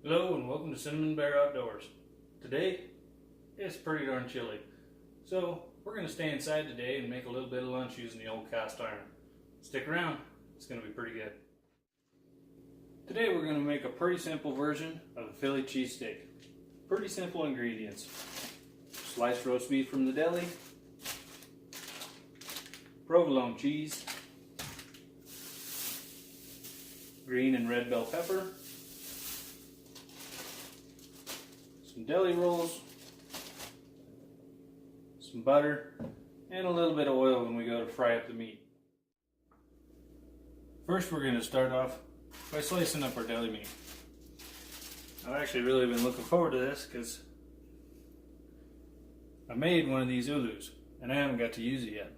Hello and welcome to Cinnamon Bear Outdoors. Today, it's pretty darn chilly. So, we're going to stay inside today and make a little bit of lunch using the old cast iron. Stick around, it's going to be pretty good. Today we're going to make a pretty simple version of a Philly cheesesteak. Pretty simple ingredients. Sliced roast beef from the deli, provolone cheese, green and red bell pepper, some deli rolls, some butter, and a little bit of oil when we go to fry up the meat. First we're going to start off by slicing up our deli meat. I've actually really been looking forward to this because I made one of these ulus and I haven't got to use it yet.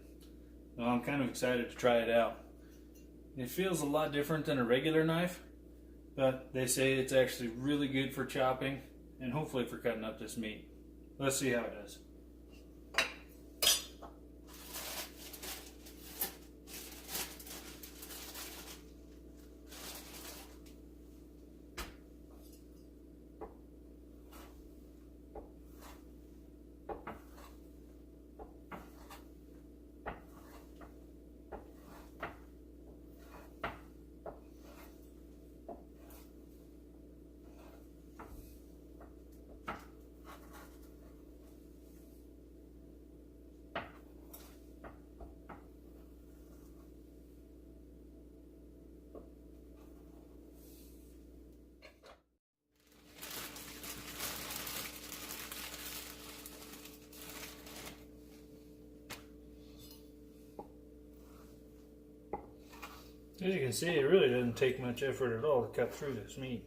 So I'm kind of excited to try it out. It feels a lot different than a regular knife, but they say it's actually really good for chopping and hopefully for cutting up this meat. Let's see how it does. As you can see, it really doesn't take much effort at all to cut through this meat.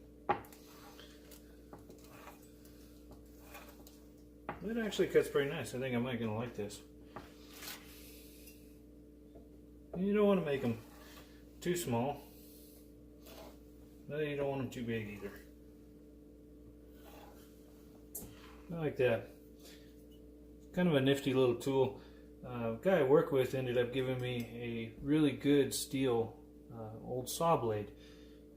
It actually cuts pretty nice. I think I might gonna like this. You don't want to make them too small, but you don't want them too big either. I like that. Kind of a nifty little tool. The guy I work with ended up giving me a really good steel old saw blade.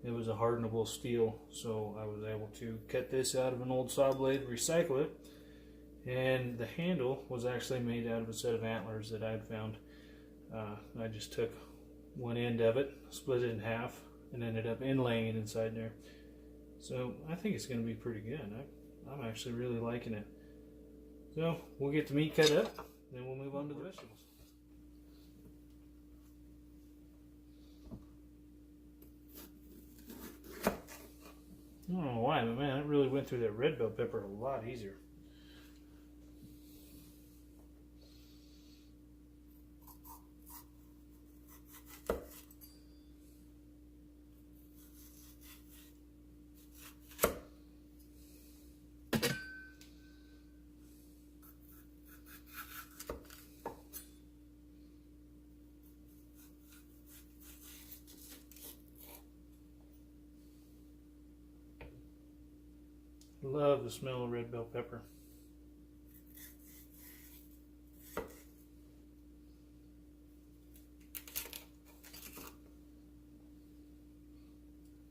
It was a hardenable steel, so I was able to cut this out of an old saw blade, recycle it, and the handle was actually made out of a set of antlers that I had found. I just took one end of it, split it in half, and ended up inlaying it inside there. So I think it's going to be pretty good. I'm actually really liking it. So we'll get the meat cut up, then we'll move on to the vegetables. I don't know why, but man, it really went through that red bell pepper a lot easier. Love the smell of red bell pepper.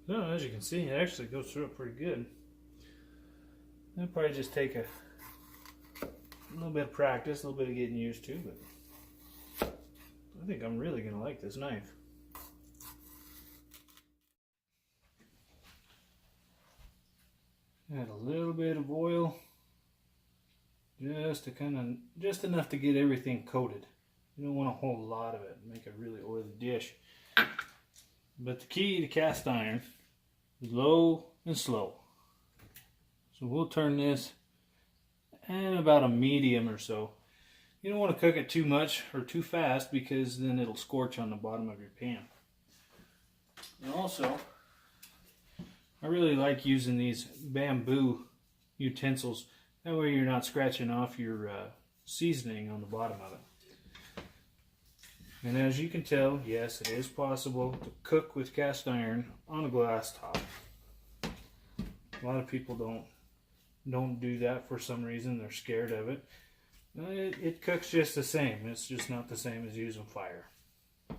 So as you can see, it actually goes through it pretty good. It'll probably just take a little bit of practice, a little bit of getting used to, but I think I'm really going to like this knife. Add a little bit of oil, just enough to get everything coated. You don't want a whole lot of it, make a really oily dish. But the key to cast iron is low and slow. So we'll turn this at about a medium or so. You don't want to cook it too much or too fast because then it'll scorch on the bottom of your pan. And also, I really like using these bamboo utensils. That way you're not scratching off your seasoning on the bottom of it. And as you can tell, yes, it is possible to cook with cast iron on a glass top. A lot of people don't do that for some reason. They're scared of it. It cooks just the same. It's just not the same as using fire.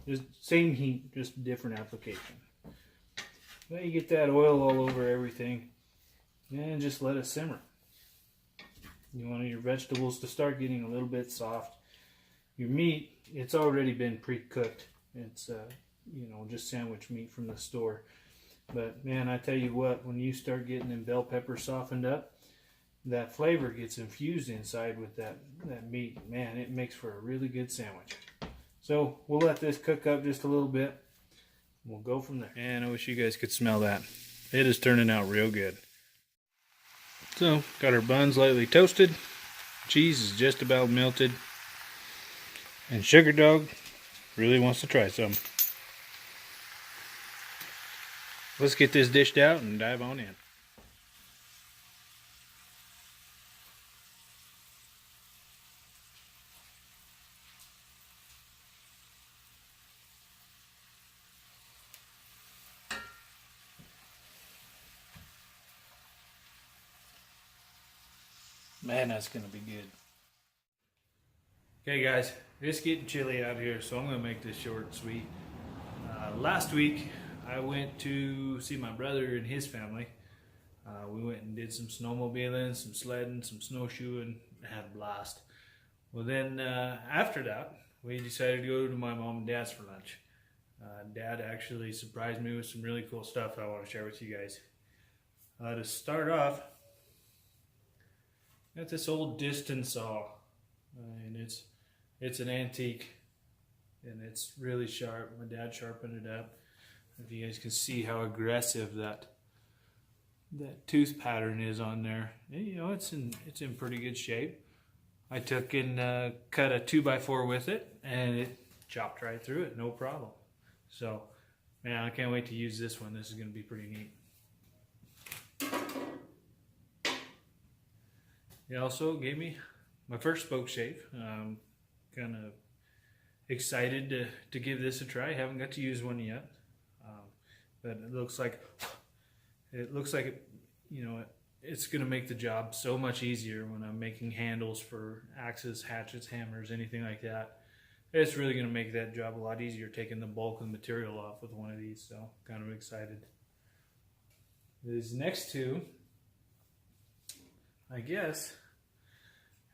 Just same heat, just different application. Now you get that oil all over everything. and just let it simmer. You want your vegetables to start getting a little bit soft. Your meat, it's already been pre-cooked. It's you know, just sandwich meat from the store. But man, I tell you what, when you start getting them bell peppers softened up, that flavor gets infused inside with that meat. Man, it makes for a really good sandwich. So we'll let this cook up just a little bit. We'll go from there. And I wish you guys could smell that. It is turning out real good. So, got our buns lightly toasted. Cheese is just about melted. And Sugar Dog really wants to try some. Let's get this dished out and dive on in. Man, that's gonna be good. Okay guys, it's getting chilly out here, so I'm gonna make this short and sweet. Last week, I went to see my brother and his family. We went and did some snowmobiling, some sledding, some snowshoeing, had a blast. Well then, after that, we decided to go to my mom and dad's for lunch. Dad actually surprised me with some really cool stuff I want to share with you guys. To start off, got this old distance saw, and it's an antique, and it's really sharp. My dad sharpened it up. If you guys can see how aggressive that tooth pattern is on there, you know, it's in pretty good shape. I took and cut a 2x4 with it, and it chopped right through it, no problem. So, man, I can't wait to use this one. This is going to be pretty neat. He also gave me my first spoke shave. Kind of excited to give this a try. Haven't got to use one yet, but it looks like you know, it's going to make the job so much easier when I'm making handles for axes, hatchets, hammers, anything like that. It's really going to make that job a lot easier, taking the bulk of the material off with one of these. So, kind of excited. These next two, I guess,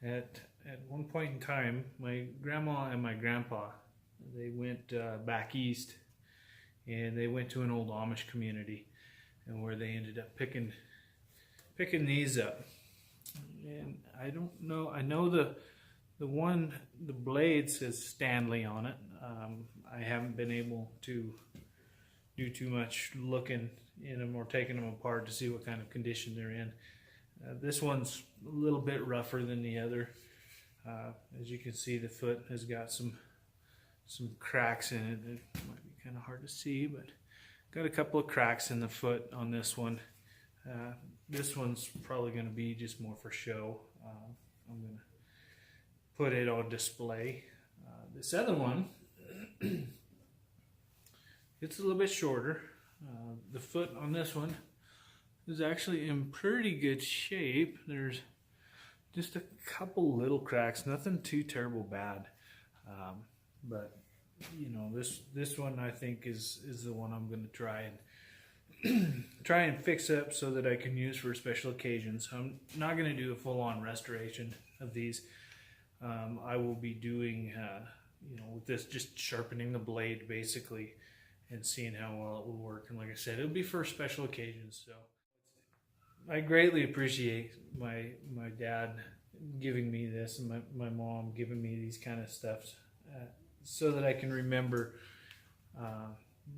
at one point in time, my grandma and my grandpa, they went back east, and they went to an old Amish community, and where they ended up picking these up. And I don't know, I know the blade says Stanley on it. I haven't been able to do too much looking in them or taking them apart to see what kind of condition they're in. This one's a little bit rougher than the other. As you can see, the foot has got some cracks in it. It might be kind of hard to see, but got a couple of cracks in the foot on this one. This one's probably going to be just more for show. I'm going to put it on display. This other one, it's a little bit shorter. The foot on this one is actually in pretty good shape. There's just a couple little cracks, nothing too terrible bad. But you know, this one I think is the one I'm going to try and fix up so that I can use for special occasions. I'm not going to do a full-on restoration of these. I will be doing you know, with this, just sharpening the blade basically and seeing how well it will work. And like I said, it'll be for special occasions. So I greatly appreciate my dad giving me this, and my mom giving me these kind of stuff so that I can remember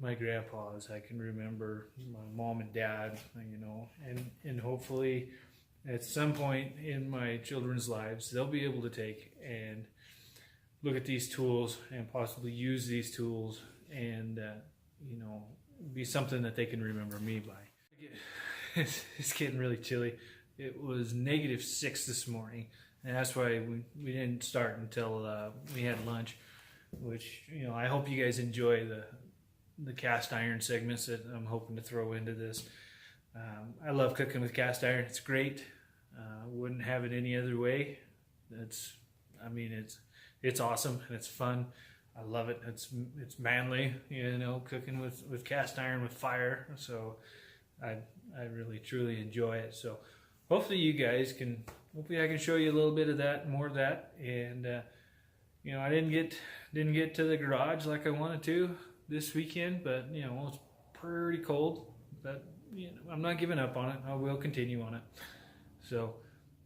my grandpas. I can remember my mom and dad, you know, and hopefully at some point in my children's lives, they'll be able to take and look at these tools and possibly use these tools and, you know, be something that they can remember me by. It's getting really chilly. It was -6 this morning, and that's why we didn't start until we had lunch, which, you know, I hope you guys enjoy the cast iron segments that I'm hoping to throw into this. I love cooking with cast iron. It's great. Wouldn't have it any other way. I mean, it's awesome and it's fun. I love it. It's manly, you know, cooking with cast iron with fire. So I really truly enjoy it. So hopefully you guys can, hopefully I can show you a little bit of that, more of that. And you know, I didn't get to the garage like I wanted to this weekend, but you know, it's pretty cold. But you know, I'm not giving up on it. I will continue on it. So,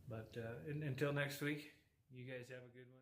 but until next week, you guys have a good one.